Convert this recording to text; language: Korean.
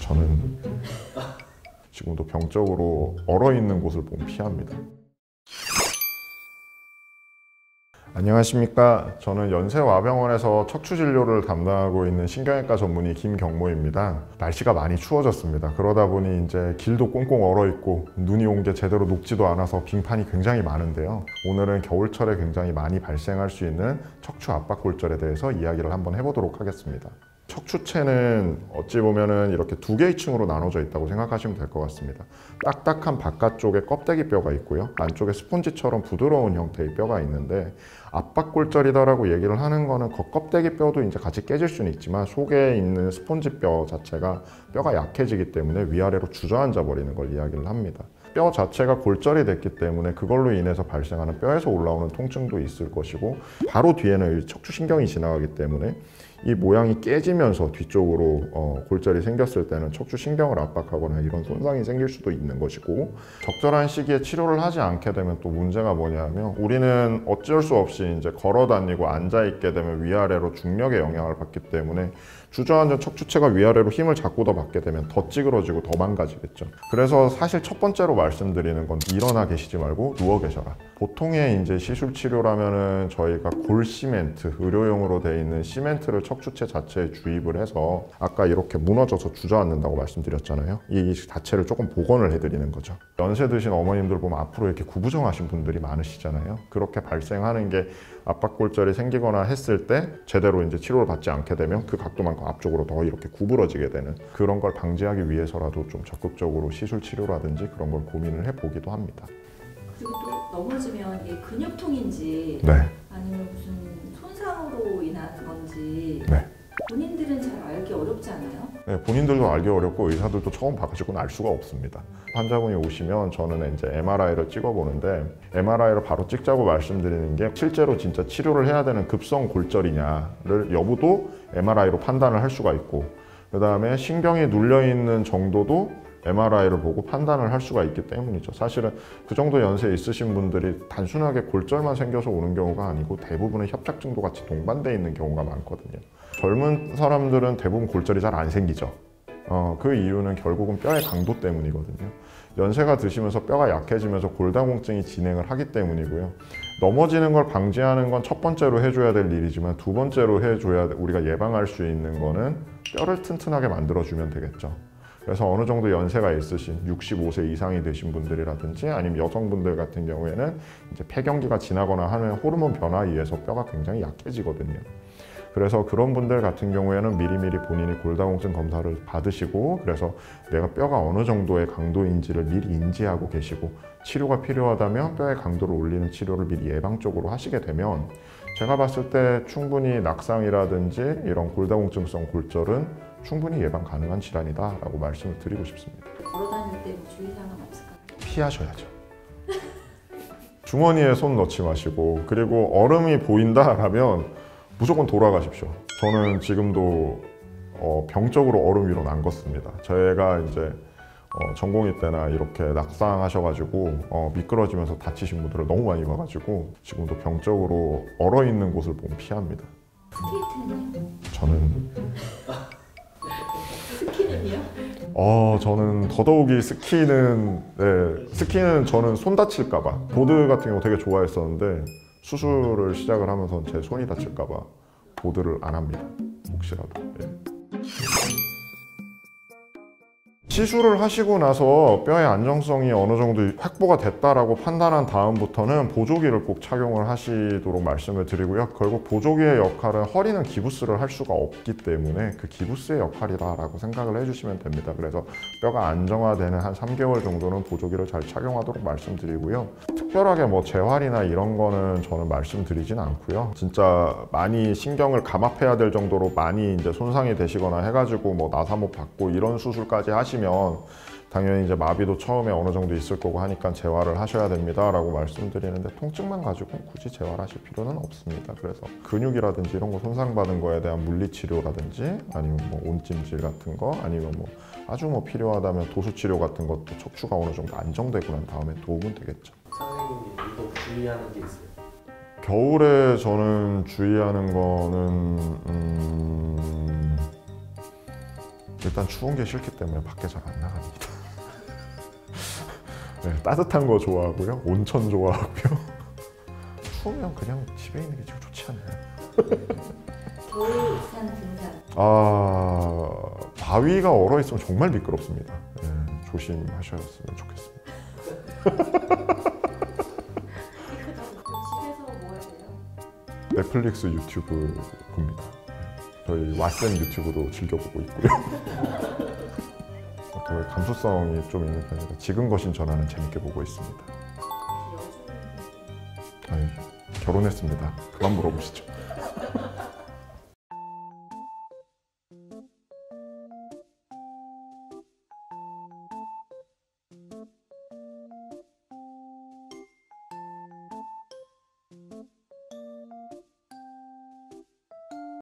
저는 지금도 병적으로 얼어있는 곳을 보면 피합니다. 안녕하십니까. 저는 연세와병원에서 척추진료를 담당하고 있는 신경외과 전문의 김경모입니다. 날씨가 많이 추워졌습니다. 그러다 보니 이제 길도 꽁꽁 얼어있고 눈이 온 게 제대로 녹지도 않아서 빙판이 굉장히 많은데요. 오늘은 겨울철에 굉장히 많이 발생할 수 있는 척추 압박골절에 대해서 이야기를 한번 해보도록 하겠습니다. 척추체는 어찌 보면은 이렇게 두 개의 층으로 나눠져 있다고 생각하시면 될 것 같습니다. 딱딱한 바깥쪽에 껍데기 뼈가 있고요. 안쪽에 스폰지처럼 부드러운 형태의 뼈가 있는데 압박골절이다라고 얘기를 하는 거는 그 껍데기 뼈도 이제 같이 깨질 수는 있지만 속에 있는 스폰지 뼈 자체가 뼈가 약해지기 때문에 위아래로 주저앉아 버리는 걸 이야기를 합니다. 뼈 자체가 골절이 됐기 때문에 그걸로 인해서 발생하는 뼈에서 올라오는 통증도 있을 것이고 바로 뒤에는 척추신경이 지나가기 때문에 이 모양이 깨지면서 뒤쪽으로 골절이 생겼을 때는 척추신경을 압박하거나 이런 손상이 생길 수도 있는 것이고 적절한 시기에 치료를 하지 않게 되면 또 문제가 뭐냐면 우리는 어쩔 수 없이 이제 걸어 다니고 앉아 있게 되면 위아래로 중력의 영향을 받기 때문에 주저앉은 척추체가 위아래로 힘을 자꾸 더 받게 되면 더 찌그러지고 더 망가지겠죠. 그래서 사실 첫 번째로 말씀드리는 건 일어나 계시지 말고 누워 계셔라. 보통의 이제 시술 치료라면은 저희가 골시멘트, 의료용으로 되어 있는 시멘트를 척추체 자체에 주입을 해서 아까 이렇게 무너져서 주저앉는다고 말씀드렸잖아요. 이 자체를 조금 복원을 해드리는 거죠. 연세 드신 어머님들 보면 앞으로 이렇게 구부정하신 분들이 많으시잖아요. 그렇게 발생하는 게 압박골절이 생기거나 했을 때 제대로 이제 치료를 받지 않게 되면 그 각도만큼 앞쪽으로 더 이렇게 구부러지게 되는 그런 걸 방지하기 위해서라도 좀 적극적으로 시술 치료라든지 그런 걸 고민을 해보기도 합니다. 그리고 또 넘어지면 이게 근육통인지 네. 아니면 무슨 손상으로 인한 건지 네. 본인들은 잘 알기 어렵지 않아요? 네, 본인들도 알기 어렵고 의사들도 처음 봐가지고는 알 수가 없습니다. 환자분이 오시면 저는 이제 MRI를 찍어보는데 MRI를 바로 찍자고 말씀드리는 게 실제로 진짜 치료를 해야 되는 급성 골절이냐를 여부도 MRI로 판단을 할 수가 있고 그 다음에 신경이 눌려있는 정도도 MRI를 보고 판단을 할 수가 있기 때문이죠. 사실은 그 정도 연세 있으신 분들이 단순하게 골절만 생겨서 오는 경우가 아니고 대부분은 협착증도 같이 동반되어 있는 경우가 많거든요. 젊은 사람들은 대부분 골절이 잘 안 생기죠. 그 이유는 결국은 뼈의 강도 때문이거든요. 연세가 드시면서 뼈가 약해지면서 골다공증이 진행을 하기 때문이고요. 넘어지는 걸 방지하는 건 첫 번째로 해줘야 될 일이지만 두 번째로 해줘야 우리가 예방할 수 있는 거는 뼈를 튼튼하게 만들어주면 되겠죠. 그래서 어느 정도 연세가 있으신 65세 이상이 되신 분들이라든지 아니면 여성분들 같은 경우에는 이제 폐경기가 지나거나 하는 호르몬 변화에 의해서 뼈가 굉장히 약해지거든요. 그래서 그런 분들 같은 경우에는 미리미리 본인이 골다공증 검사를 받으시고 그래서 내가 뼈가 어느 정도의 강도인지를 미리 인지하고 계시고 치료가 필요하다면 뼈의 강도를 올리는 치료를 미리 예방적으로 하시게 되면 제가 봤을 때 충분히 낙상이라든지 이런 골다공증성 골절은 충분히 예방 가능한 질환이다 라고 말씀을 드리고 싶습니다. 걸어 다닐 때 뭐 주의사항은 없을까요? 피하셔야죠. 주머니에 손 넣지 마시고 그리고 얼음이 보인다라면 무조건 돌아가십시오. 저는 지금도 병적으로 얼음 위로 남겼습니다. 제가 이제 전공의 때나 이렇게 낙상하셔가지고 미끄러지면서 다치신 분들을 너무 많이 봐가지고 지금도 병적으로 얼어있는 곳을 보면 피합니다. 스케이트는요? 저는 스키는요? 저는 더더욱이 스키는 저는 손 다칠까봐 보드 같은 경우 되게 좋아했었는데 수술을 시작을 하면서 제 손이 다칠까봐 보드를 안 합니다. 혹시라도. 예. 시술을 하시고 나서 뼈의 안정성이 어느 정도 확보가 됐다라고 판단한 다음부터는 보조기를 꼭 착용을 하시도록 말씀을 드리고요. 결국 보조기의 역할은 허리는 기부스를 할 수가 없기 때문에 그 기부스의 역할이다라고 생각을 해주시면 됩니다. 그래서 뼈가 안정화되는 한 3개월 정도는 보조기를 잘 착용하도록 말씀드리고요. 특별하게 뭐 재활이나 이런 거는 저는 말씀드리진 않고요. 진짜 많이 신경을 감압해야 될 정도로 많이 이제 손상이 되시거나 해가지고 뭐 나사못 받고 이런 수술까지 하시면 당연히 이제 마비도 처음에 어느 정도 있을 거고 하니까 재활을 하셔야 됩니다 라고 말씀드리는데 통증만 가지고 굳이 재활하실 필요는 없습니다. 그래서 근육이라든지 이런 거 손상받은 거에 대한 물리치료라든지 아니면 뭐 온찜질 같은 거 아니면 뭐 아주 뭐 필요하다면 도수치료 같은 것도 척추가 어느 정도 안정되고 난 다음에 도움은 되겠죠. 선생님이 유독 주의하는 게 있어요? 겨울에 저는 주의하는 거는 일단 추운 게 싫기 때문에 밖에 잘 안 나갑니다. 네, 따뜻한 거 좋아하고요. 온천 좋아하고요. 추우면 그냥 집에 있는 게 제일 좋지 않나요? 겨울 우산 등산. 바위가 얼어 있으면 정말 미끄럽습니다. 네, 조심하셨으면 좋겠습니다. 집에서 뭐 해야 돼요? 넷플릭스 유튜브 봅니다. 저희 왓쌤 유튜브도 즐겨보고 있고요. 또 감수성이 좀 있는 편이라 지금 거신 전화는 재밌게 보고 있습니다. 아니, 결혼했습니다. 그만 물어보시죠.